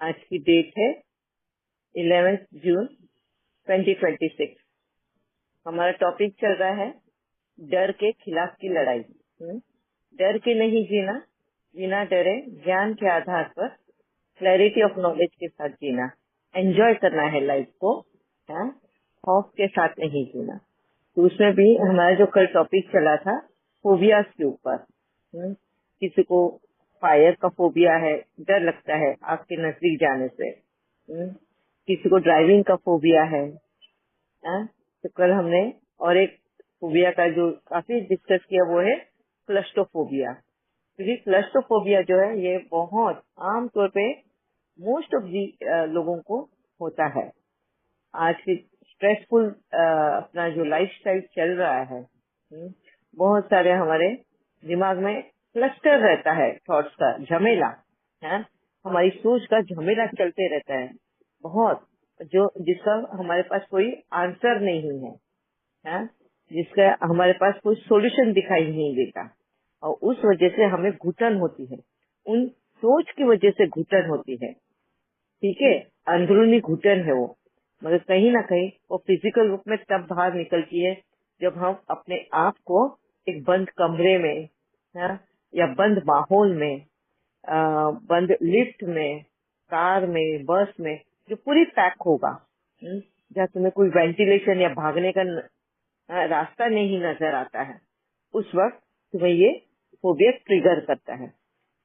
आज की डेट है 11 जून 2026। हमारा टॉपिक चल रहा है डर के खिलाफ की लड़ाई। डर के नहीं जीना, बिना डरे ज्ञान के आधार पर क्लैरिटी ऑफ नॉलेज के साथ जीना, एंजॉय करना है लाइफ को, हाँ, खौफ के साथ नहीं जीना। तो उसमें भी हमारा जो कल टॉपिक चला था फोबियाज के ऊपर। किसी को फायर का फोबिया है, डर लगता है आग के नजदीक जाने से। किसी को ड्राइविंग का फोबिया है। तो कल हमने और एक फोबिया का जो काफी डिस्कस किया वो है क्लस्ट्रोफोबिया। क्योंकि क्लस्ट्रोफोबिया जो है ये बहुत आम तौर पे मोस्ट ऑफ दी लोगों को होता है। आज की स्ट्रेसफुल अपना जो लाइफस्टाइल चल रहा है, बहुत सारे हमारे दिमाग में क्लस्टर रहता है, थॉट्स का झमेला है, हमारी सोच का झमेला चलते रहता है बहुत, जो जिसका हमारे पास कोई आंसर नहीं है, जिसका हमारे पास कोई सॉल्यूशन दिखाई नहीं देता, और उस वजह से हमें घुटन होती है। उन सोच की वजह से घुटन होती है, ठीक है, अंदरूनी घुटन है वो, मगर कहीं ना कहीं वो फिजिकल रूप में तब बाहर निकलती है जब हम अपने आप को एक बंद कमरे में, हाँ, या बंद माहौल में, बंद लिफ्ट में, कार में, बस में, जो पूरी पैक होगा, जहाँ तुम्हें कोई वेंटिलेशन या भागने का रास्ता नहीं नजर आता है, उस वक्त तुम्हें ये फोबिया ट्रिगर करता है।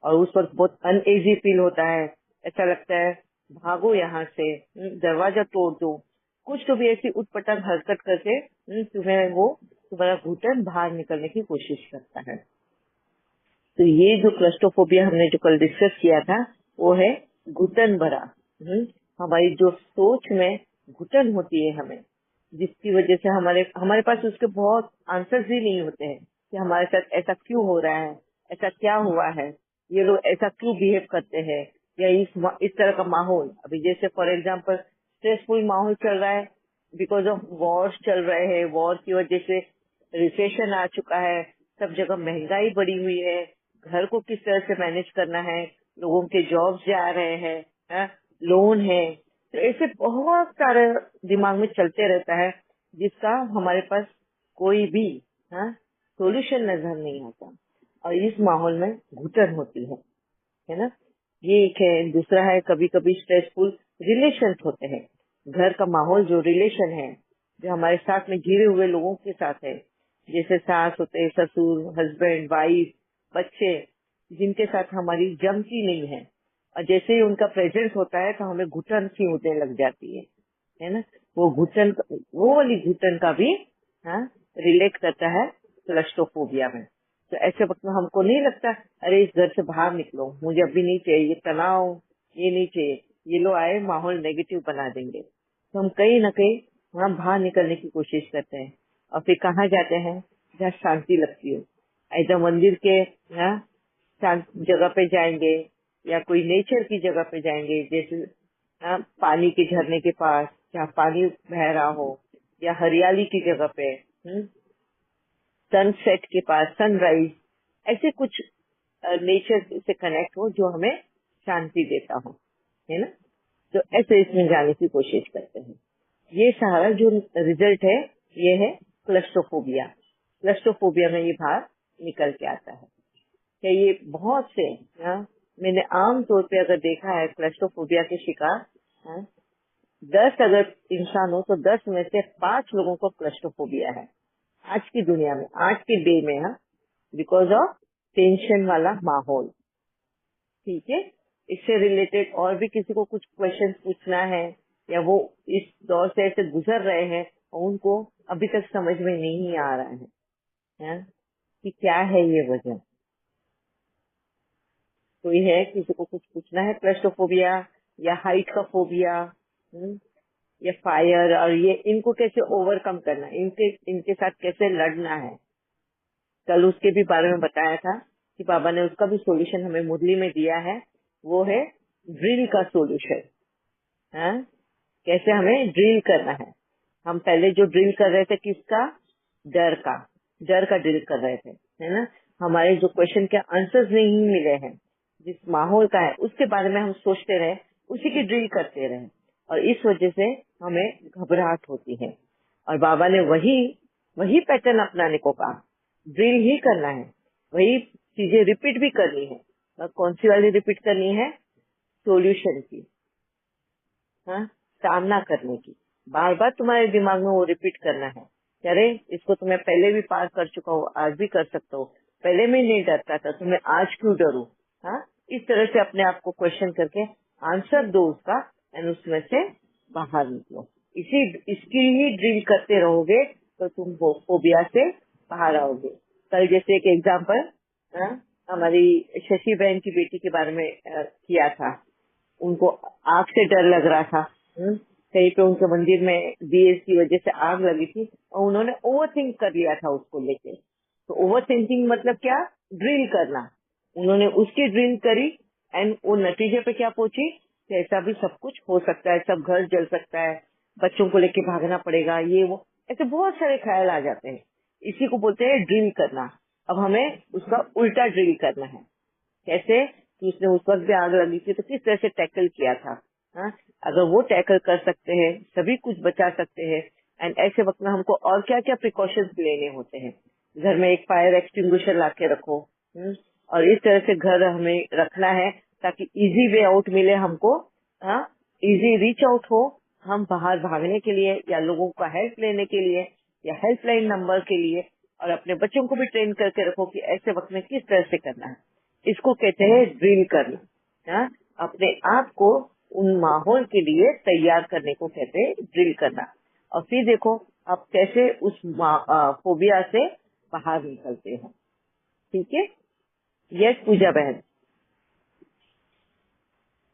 और उस वक्त बहुत अनईजी फील होता है, ऐसा लगता है भागो यहाँ से, दरवाजा तोड़ दो, कुछ तो भी ऐसी उटपटांग हरकत करके तुम्हें वो तुम्हारा घुटन बाहर निकलने की कोशिश करता है। तो ये जो क्लस्ट्रोफोबिया हमने जो कल डिस्कस किया था वो है घुटन भरा। हमारी जो सोच में घुटन होती है हमें, जिसकी वजह से हमारे हमारे पास उसके बहुत आंसर्स ही नहीं होते हैं कि हमारे साथ ऐसा क्यों हो रहा है, ऐसा क्या हुआ है, ये लोग ऐसा क्यों बिहेव करते हैं, या इस तरह का माहौल, अभी जैसे फॉर एग्जांपल स्ट्रेसफुल माहौल चल रहा है, बिकॉज ऑफ वॉर्स चल रहे हैं, वॉर की वजह से रिसेशन आ चुका है, सब जगह महंगाई बढ़ी हुई है, घर को किस तरह से मैनेज करना है, लोगों के जॉब्स जा रहे हैं, लोन है, तो ऐसे बहुत सारे दिमाग में चलते रहता है जिसका हमारे पास कोई भी सॉल्यूशन नजर नहीं आता, और इस माहौल में घुटन होती है ना। ये एक है। दूसरा है कभी कभी स्ट्रेसफुल रिलेशन होते हैं, घर का माहौल जो रिलेशन है, जो हमारे साथ में घिरे हुए लोगों के साथ है, जैसे सास होते हैं, ससुर, हस्बैंड, वाइफ, बच्चे, जिनके साथ हमारी जमती नहीं है, और जैसे ही उनका प्रेजेंस होता है तो हमें घुटन सी होने लग जाती है ना। वो घुटन, वो वाली घुटन का भी रिलेट करता है क्लस्ट्रोफोबिया में। तो ऐसे वक्त में हमको नहीं लगता अरे इस घर से बाहर निकलो, मुझे अभी नहीं चाहिए ये तनाव, ये नहीं चाहिए, ये लोग आए माहौल नेगेटिव बना देंगे, तो हम कहीं ना कहीं वहाँ बाहर निकलने की कोशिश करते हैं, और फिर कहाँ जाते हैं जहाँ शांति लगती हो, ऐसा मंदिर के शांत जगह पे जाएंगे, या कोई नेचर की जगह पे जाएंगे, जैसे पानी के झरने के पास जहाँ पानी बह रहा हो, या हरियाली की जगह पे, सनसेट के पास, सनराइज, ऐसे कुछ नेचर से कनेक्ट हो जो हमें शांति देता हो, है ना। तो ऐसे इसमें जाने की कोशिश करते हैं। ये सारा जो रिजल्ट है ये है क्लस्ट्रोफोबिया। क्लस्ट्रोफोबिया में ये बाहर निकल के आता है कि ये बहुत से, मैंने आम तौर पे अगर देखा है क्लस्ट्रोफोबिया के शिकार, 10 अगर इंसान हो तो 10 में से 5 लोगों को क्लस्ट्रोफोबिया है आज की दुनिया में, आज के डे में, बिकॉज ऑफ टेंशन वाला माहौल। ठीक है, इससे रिलेटेड और भी किसी को कुछ क्वेश्चन पूछना है, या वो इस दौर से ऐसे गुजर रहे हैं और उनको अभी तक समझ में नहीं आ रहा है कि क्या है ये वजह, कोई है किसी को कुछ पूछना है क्लस्ट्रोफोबिया या हाइट का फोबिया, या फायर, और ये इनको कैसे ओवरकम करना है, इनके साथ कैसे लड़ना है, कल उसके भी बारे में बताया था कि बाबा ने उसका भी सॉल्यूशन हमें मुरली में दिया है। वो है ड्रिल का सॉल्यूशन, कैसे हमें ड्रिल करना है। हम पहले जो ड्रिल कर रहे थे किसका, डर का, डर का ड्रिल कर रहे थे, है ना। हमारे जो क्वेश्चन के आंसर्स नहीं मिले हैं, जिस माहौल का है उसके बारे में हम सोचते रहे, उसी की ड्रिल करते रहे, और इस वजह से हमें घबराहट होती है। और बाबा ने वही पैटर्न अपनाने को कहा, ड्रिल ही करना है, वही चीजें रिपीट भी करनी है। और कौन सी वाली रिपीट करनी है? सॉल्यूशन की, हाँ, सामना करने की। बार बार तुम्हारे दिमाग में वो रिपीट करना है, अरे इसको तो मैं पहले भी पार कर चुका हूँ, आज भी कर सकता हूँ, पहले मैं नहीं डरता था तो मैं आज क्यों डरूं। हाँ, इस तरह से अपने आप को क्वेश्चन करके आंसर दो उसका, एंड उसमें से बाहर निकलो। इसकी ही ड्रिल करते रहोगे तो तुम फोबिया से बाहर आओगे। कल जैसे एक एग्जाम्पल हमारी शशि बहन की बेटी के बारे में किया था। उनको आग से डर लग रहा था, कहीं पे उनके मंदिर में दिए की वजह से आग लगी थी, और उन्होंने ओवर थिंक कर लिया था उसको लेके। तो ओवर थिंकिंग मतलब क्या? ड्रिल करना। उन्होंने उसकी ड्रिल करी, एंड वो नतीजे पे क्या पहुंची कि ऐसा भी सब कुछ हो सकता है, सब घर जल सकता है, बच्चों को लेके भागना पड़ेगा, ये वो, ऐसे बहुत सारे ख्याल आ जाते हैं। इसी को बोलते हैं ड्रिल करना। अब हमें उसका उल्टा ड्रिल करना है। कैसे? कि उसने उस वक्त भी आग लगी थी तो किस तरह से टैकल किया था। हाँ, अगर वो टैकल कर सकते हैं, सभी कुछ बचा सकते हैं, एंड ऐसे वक्त में हमको और क्या क्या प्रिकॉशंस लेने होते हैं। घर में एक फायर एक्सटिंग्विशर ला के रखो, और इस तरह से घर हमें रखना है ताकि इजी वे आउट मिले हमको। हाँ, इजी रीच आउट हो, हम बाहर भागने के लिए या लोगों का हेल्प लेने के लिए या हेल्पलाइन नंबर के लिए, और अपने बच्चों को भी ट्रेन करके रखो कि ऐसे वक्त में किस तरह से करना है। इसको कहते हैं ड्रिल करना। हाँ, अपने आप को उन माहौल के लिए तैयार करने को कहते हैं ड्रिल करना। और फिर देखो आप कैसे उस फोबिया से बाहर निकलते हो। ठीक है? यस पूजा बहन।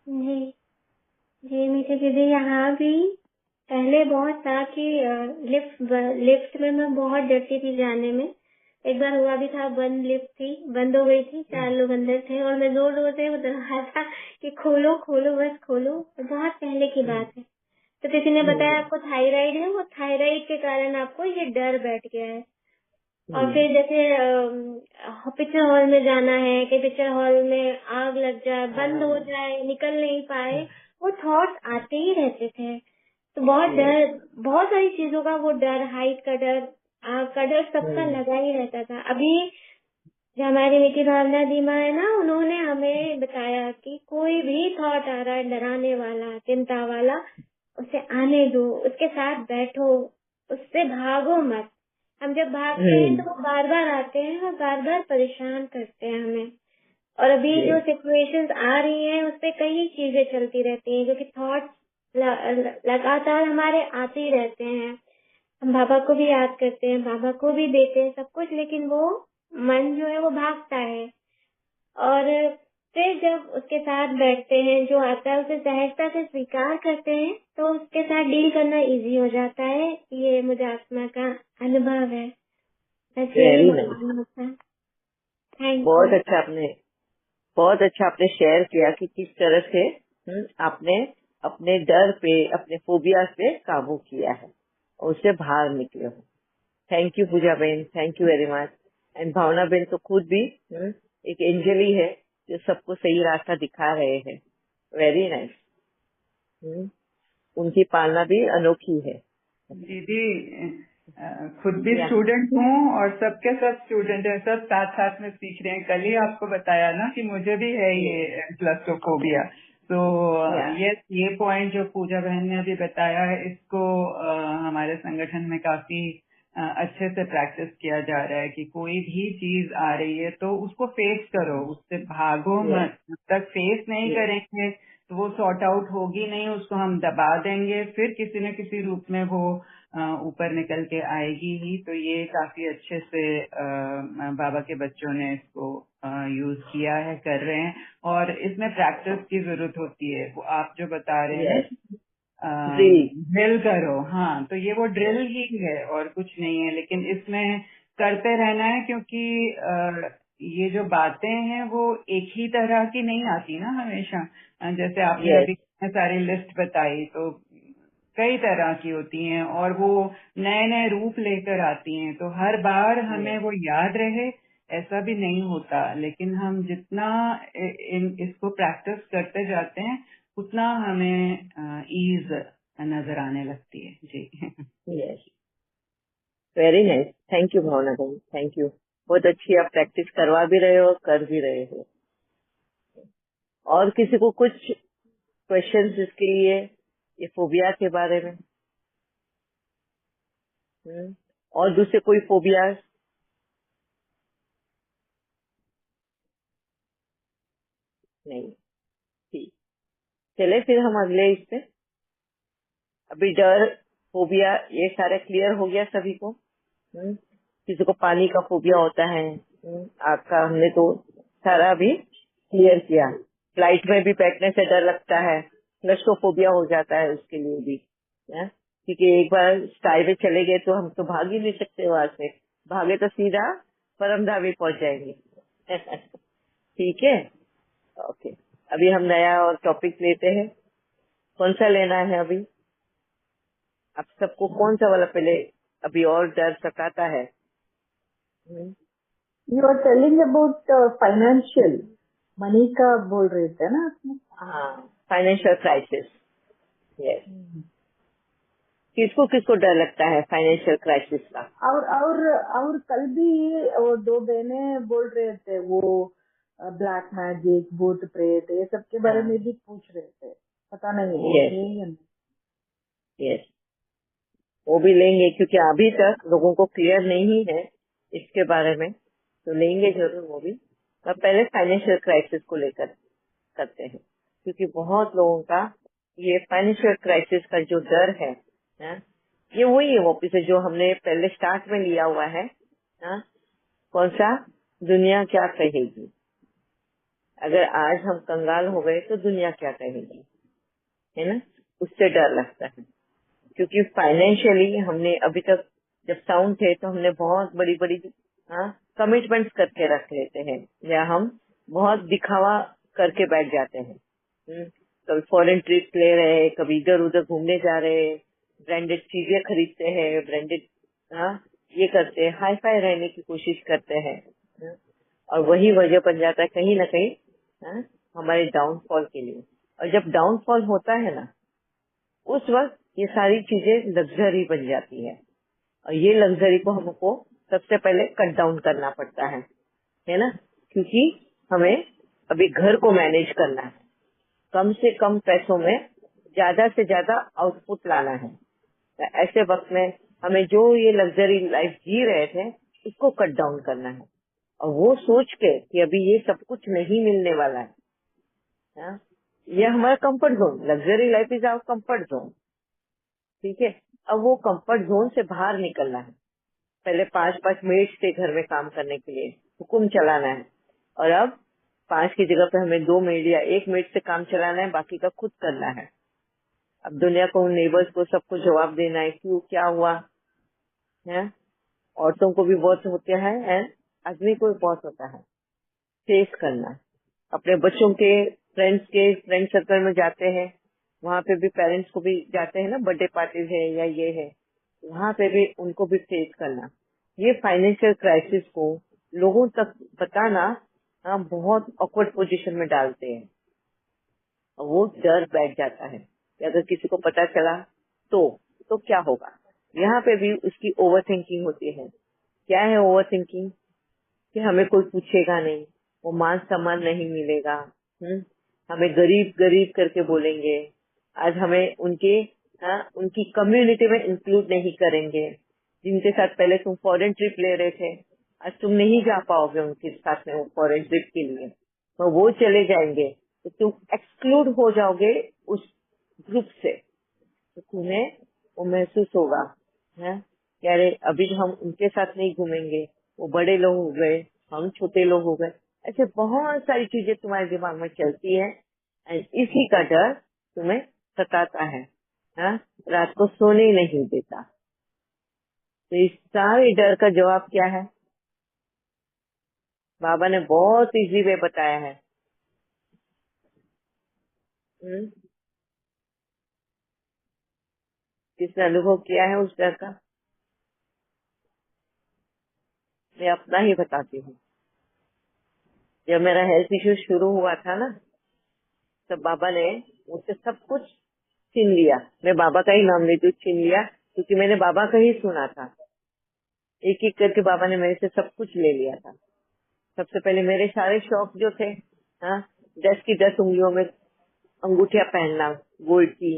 जी जी मीठी दीदी, यहाँ भी पहले बहुत था कि लिफ्ट में मैं बहुत डरती थी जाने में। एक बार हुआ भी था, बंद लिफ्ट थी, बंद हो गई थी, 4 लोग अंदर थे और मैं जोर जोर से बता रहा था कि खोलो खोलो बस खोलो। बहुत पहले की बात है। तो किसी ने बताया आपको थायराइड है, वो थायराइड के कारण आपको ये डर बैठ गया है। और फिर जैसे पिक्चर हॉल में जाना है कि पिक्चर हॉल में आग लग जाए, बंद हो जाए, निकल नहीं पाए, वो थॉट्स आते ही रहते थे। तो बहुत डर, बहुत सारी चीजों का वो डर, हाइट का डर, आग का डर, सबका लगा ही रहता था। अभी जो हमारी मीठी भावना दी माँ है ना, उन्होंने हमें बताया कि कोई भी थॉट आ रहा है डराने वाला, चिंता वाला, उसे आने दो, उसके साथ बैठो, उससे भागो मत। हम जब भागते हैं तो वो बार बार आते हैं और बार बार परेशान करते हैं हमें। और अभी जो सिचुएशंस आ रही हैं उस पे कई चीजें चलती रहती हैं, क्योंकि थॉट्स लगातार हमारे आते ही रहते हैं। हम बाबा को भी याद करते हैं, बाबा को भी देते हैं सब कुछ, लेकिन वो मन जो है वो भागता है। और फिर जब उसके साथ बैठते हैं, जो आता है उसे सहजता से स्वीकार करते हैं, तो उसके साथ डील करना इजी हो जाता है। ये मुझे आत्मा का अनुभव है। बस यही मालूम होता है। थैंक बहुत यू। अच्छा आपने बहुत अच्छा आपने शेयर किया कि किस तरह से आपने अपने डर पे, अपने फोबिया पे काबू किया है और उससे बाहर निकले हो। थैंक यू पूजा बहन, thank you very much. And Bhavana बहन तो खुद भी एक एंजल ही है जो सबको सही रास्ता दिखा रहे हैं। Very nice. उनकी पालना भी अनोखी है। दीदी खुद भी या स्टूडेंट हूँ और सबके सब स्टूडेंट हैं, सब साथ साथ में सीख रहे हैं। कल ही आपको बताया ना कि मुझे भी है ये क्लस्ट्रोफोबिया। तो या ये पॉइंट जो पूजा बहन ने अभी बताया है, इसको हमारे संगठन में काफी अच्छे से प्रैक्टिस किया जा रहा है कि कोई भी चीज आ रही है तो उसको फेस करो, उससे भागो मत। जब तक फेस नहीं करेंगे तो वो सॉर्ट आउट होगी नहीं, उसको हम दबा देंगे, फिर किसी न किसी रूप में वो ऊपर निकल के आएगी ही। तो ये काफी अच्छे से बाबा के बच्चों ने इसको यूज किया है, कर रहे हैं, और इसमें प्रैक्टिस की जरूरत होती है। वो आप जो बता रहे हैं ना, ड्रिल। ड्रिल करो, हाँ, तो ये वो ड्रिल ही है और कुछ नहीं है। लेकिन इसमें करते रहना है, क्योंकि ये जो बातें हैं वो एक ही तरह की नहीं आती ना हमेशा। जैसे आपने यस अभी सारी लिस्ट बताई, तो कई तरह की होती हैं और वो नए नए रूप लेकर आती हैं। तो हर बार हमें वो याद रहे ऐसा भी नहीं होता, लेकिन हम जितना इसको प्रैक्टिस करते जाते हैं उतना हमें ईज नजर आने लगती है। जी। Yes, very nice, thank you Bhavana बहन, थैंक यू। बहुत अच्छी आप प्रैक्टिस करवा भी रहे हो, कर भी रहे हो। और किसी को कुछ क्वेश्चंस इसके लिए, ये फोबिया के बारे में? और दूसरे कोई फोबिया? नहीं, ठीक। चले फिर हम अगले इस पे। अभी डर, फोबिया, ये सारे क्लियर हो गया सभी को। किसी को पानी का फोबिया होता है, आग का, हमने तो सारा भी क्लियर किया। फ्लाइट में भी बैठने से डर लगता है, क्लस्ट्रोफोबिया हो जाता है उसके लिए भी, क्योंकि एक बार स्काई में चले गए तो हम तो भाग ही नहीं सकते वहां से, भागे तो सीधा परमधाम पहुंच जाएंगे। ठीक है, ओके। अभी हम नया और टॉपिक लेते हैं। कौन सा लेना है अभी? आप सबको कौन सा वाला पहले? अभी और डर सताता है? You are telling about financial money का बोल रहे थे ना आपने? हाँ, फाइनेंशियल क्राइसिस। यस, किसको किसको डर लगता है फाइनेंशियल क्राइसिस का? और कल भी वो दो बहनें बोल रहे थे, वो ब्लैक मैजिक, भूत प्रेत, ये सब के बारे में भी पूछ रहे थे। पता नहीं वो यस, है या नहीं। यस, वो भी लेंगे क्योंकि अभी तक लोगों को क्लियर नहीं है इसके बारे में, तो लेंगे जरूर वो भी। तो पहले फाइनेंशियल क्राइसिस को लेकर करते हैं, क्योंकि बहुत लोगों का ये फाइनेंशियल क्राइसिस का जो डर है, ये वही है वापिस से जो हमने पहले स्टार्ट में लिया हुआ है। कौन सा? दुनिया क्या कहेगी। अगर आज हम कंगाल हो गए तो दुनिया क्या कहेगी, है ना? उससे डर लगता है, क्योंकि फाइनेंशियली हमने अभी तक जब साउंड थे तो हमने बहुत बड़ी बड़ी कमिटमेंट्स करके रख लेते हैं, या हम बहुत दिखावा करके बैठ जाते हैं। कभी फॉरेन ट्रिप ले रहे, कभी इधर उधर घूमने जा रहे, ब्रांडेड चीजें खरीदते हैं, ब्रांडेड ये करते हैं, हाई फाई रहने की कोशिश करते हैं। और वही वजह बन जाता है कहीं ना कहीं हमारे डाउनफॉल के लिए। और जब डाउनफॉल होता है ना, उस वक्त ये सारी चीजें लग्जरी बन जाती है, और ये लग्जरी को हमको सबसे पहले कट डाउन करना पड़ता है ना? क्योंकि हमें अभी घर को मैनेज करना है, कम से कम पैसों में ज्यादा से ज्यादा आउटपुट लाना है। तो ऐसे वक्त में हमें जो ये लग्जरी लाइफ जी रहे थे इसको कट डाउन करना है, और वो सोच के कि अभी ये सब कुछ नहीं मिलने वाला है। ये हमारा comfort zone, luxury life is our comfort zone. ठीक है, अब वो कंफर्ट जोन से बाहर निकलना है। पहले 5-5 मेड्स थे घर में काम करने के लिए, हुकुम चलाना है, और अब 5 की जगह पे हमें 2 मेड या 1 मेड से काम चलाना है, बाकी का खुद करना है। अब दुनिया को, नेबर्स को, सबको जवाब देना है, क्यों, क्या हुआ है। औरतों को भी बहुत होता है एंड आदमी को भी बहुत होता है। फेस करना, अपने बच्चों के फ्रेंड सर्कल में जाते हैं, वहाँ पे भी पेरेंट्स को भी जाते हैं ना, बर्थडे पार्टीज है या ये है, वहाँ पे भी उनको भी फेस करना। ये फाइनेंशियल क्राइसिस को लोगों तक बताना बहुत ऑकवर्ड पोजीशन में डालते हैं, और वो डर बैठ जाता है कि अगर किसी को पता चला तो क्या होगा। यहाँ पे भी उसकी ओवर थिंकिंग होती है। क्या है ओवर थिंकिंग? कि हमें कोई पूछेगा नहीं, वो मान सम्मान नहीं मिलेगा, हमें गरीब गरीब करके बोलेंगे, आज हमें उनकी कम्युनिटी में इंक्लूड नहीं करेंगे। जिनके साथ पहले तुम फॉरेन ट्रिप ले रहे थे, आज तुम नहीं जा पाओगे उनके साथ में वो फॉरेन ट्रिप के लिए, तो वो चले जाएंगे, तो तुम एक्सक्लूड हो जाओगे उस ग्रुप से। तो तुम्हें वो महसूस होगा कि अरे अभी हम उनके साथ नहीं घूमेंगे, वो बड़े लोग हो गए, हम छोटे लोग हो गए। ऐसे बहुत सारी चीजें तुम्हारे दिमाग में चलती है, एंड इसी का डर तुम्हें सताता है, रात को सोने नहीं देता। तो इस सारे डर का जवाब क्या है? बाबा ने बहुत इजी वे बताया है। किसने अनुभव किया है उस डर का? मैं अपना ही बताती हूँ। जब मेरा हेल्थ इश्यू शुरू हुआ था ना, तब बाबा ने मुझसे सब कुछ छीन लिया। मैं बाबा का ही नाम लेती हूँ, छीन लिया, क्योंकि मैंने बाबा का ही सुना था। एक एक करके बाबा ने मेरे से सब कुछ ले लिया था। सबसे पहले मेरे सारे शौक जो थे, हाँ, 10 की 10 उंगलियों में अंगूठियां पहनना, गोल्ड की,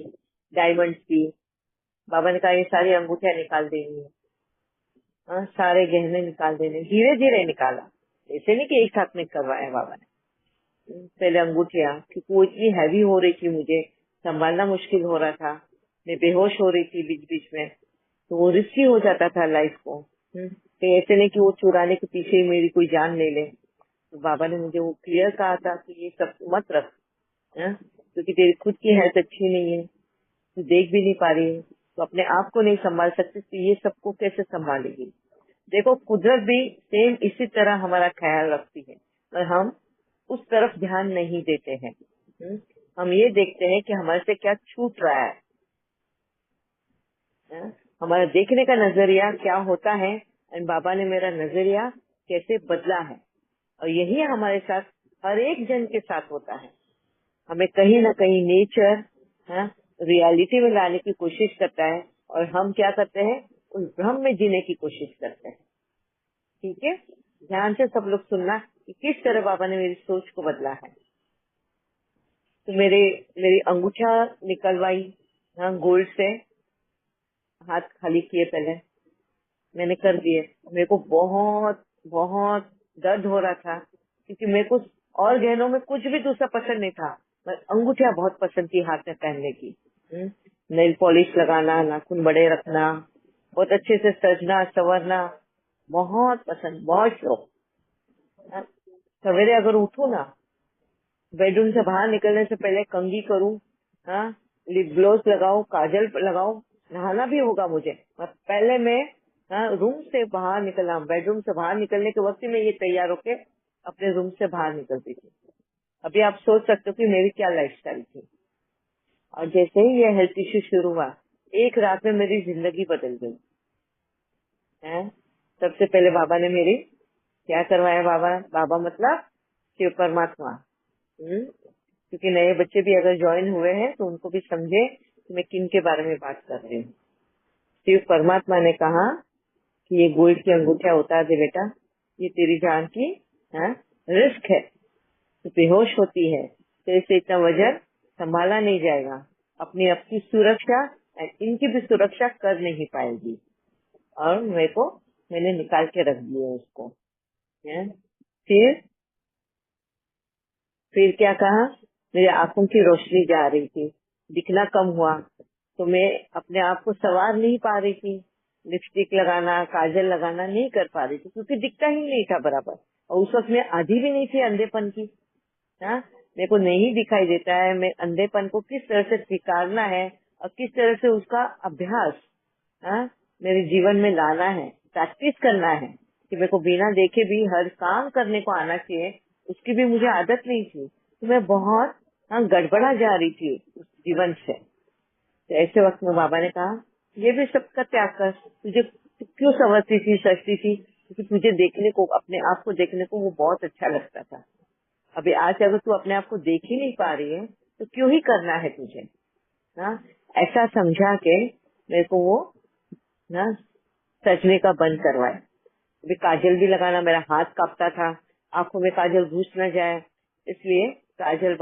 डायमंड की, बाबा ने कहा ये सारी अंगूठियां निकाल देनी है, हाँ, सारे गहने निकाल देने। धीरे धीरे निकाला, ऐसे नहीं कि एक साथ में करवाया बाबा ने। पहले अंगूठियां, क्योंकि वो इतनी हैवी हो रही थी, मुझे संभालना मुश्किल हो रहा था, मैं बेहोश हो रही थी बीच बीच में, तो वो रिस्की हो जाता था लाइफ को। तो ऐसे नहीं कि वो चुराने के पीछे ही मेरी कोई जान ले ले। तो बाबा ने मुझे वो क्लियर कहा था कि ये सब मत रख, क्योंकि तेरी खुद की हेल्थ अच्छी नहीं है, तू देख भी नहीं पा रही है, तो अपने आप को नहीं संभाल सकती, तो ये सबको कैसे संभालेगी। देखो, कुदरत भी सेम इसी तरह हमारा ख्याल रखती है, पर हम उस तरफ ध्यान नहीं देते हैं। हम ये देखते हैं कि हमारे से क्या छूट रहा है, हमारा देखने का नजरिया क्या होता है, और बाबा ने मेरा नजरिया कैसे बदला है। और यही हमारे साथ हर एक जन के साथ होता है। हमें कहीं ना कहीं नेचर रियलिटी में लाने की कोशिश करता है, और हम क्या करते हैं, उस भ्रम में जीने की कोशिश करते हैं। ठीक है, ध्यान से सब लोग सुनना कि किस तरह बाबा ने मेरी सोच को बदला है। तो मेरी अंगूठा निकलवाई, गोल्ड से, हाथ खाली किए, पहले मैंने कर दिए। मेरे को बहुत बहुत दर्द हो रहा था, क्योंकि मेरे को और गहनों में कुछ भी दूसरा पसंद नहीं था, पर अंगूठियां बहुत पसंद थी हाथ में पहनने की। नेल पॉलिश लगाना, नाखून बड़े रखना, बहुत अच्छे से सजना संवरना, बहुत पसंद, बहुत शौक। सवेरे अगर उठूं ना, बेडरूम से बाहर निकलने से पहले कंघी करूं, हाँ, लिप ग्लोस लगाऊं, काजल लगाऊं, नहाना भी होगा मुझे, पहले मैं रूम से बाहर निकलना, बेडरूम से बाहर निकलने के वक्त ही मैं ये तैयार होके अपने रूम से बाहर निकलती थी। अभी आप सोच सकते हो कि मेरी क्या लाइफस्टाइल थी। और जैसे ही ये हेल्थ इश्यू शुरू हुआ, एक रात में मेरी जिंदगी बदल गई है। सबसे पहले बाबा ने मेरी क्या करवाया, बाबा मतलब शिव परमात्मा। क्योंकि नए बच्चे भी अगर ज्वाइन हुए हैं तो उनको भी समझे कि मैं किन के बारे में बात कर रही हूँ। शिव परमात्मा ने कहा कि ये गोल्ड की अंगूठियां उतार दे बेटा, ये तेरी जान की रिस्क है, तो बेहोश होती है, तो इससे इतना वजन संभाला नहीं जाएगा, अपनी सुरक्षा इनकी भी सुरक्षा कर नहीं पाएगी। और मैंने निकाल के रख दिया उसको। फिर क्या कहा, मेरी आंखों की रोशनी जा रही थी, दिखना कम हुआ, तो मैं अपने आप को संवार नहीं पा रही थी, लिपस्टिक लगाना, काजल लगाना नहीं कर पा रही थी, क्योंकि दिखता ही नहीं था बराबर। और उस वक्त मैं आधी भी नहीं थी अंधेपन की। मेरे को नहीं दिखाई देता है मैं अंधेपन को किस तरह से स्वीकारना है, और किस तरह से उसका अभ्यास मेरे जीवन में लाना है, प्रैक्टिस करना है, कि मेरे को बिना देखे भी हर काम करने को आना चाहिए, उसकी भी मुझे आदत नहीं थी। तो मैं बहुत गड़बड़ा जा रही थी उस जीवन से। तो ऐसे वक्त में बाबा ने कहा, ये भी सबका त्याग कर, तुझे क्यों संवरती थी, सजती थी, क्योंकि तुझे देखने को, अपने आप को देखने को वो बहुत अच्छा लगता था। अभी आज अगर तू अपने आप को देख ही नहीं पा रही है, तो क्यों ही करना है तुझे। ऐसा समझा के मेरे को वो सजने का बंद करवाए। अभी काजल भी लगाना, मेरा हाथ कांपता था, आंखों में काजल घुस न जाए, इसलिए काजल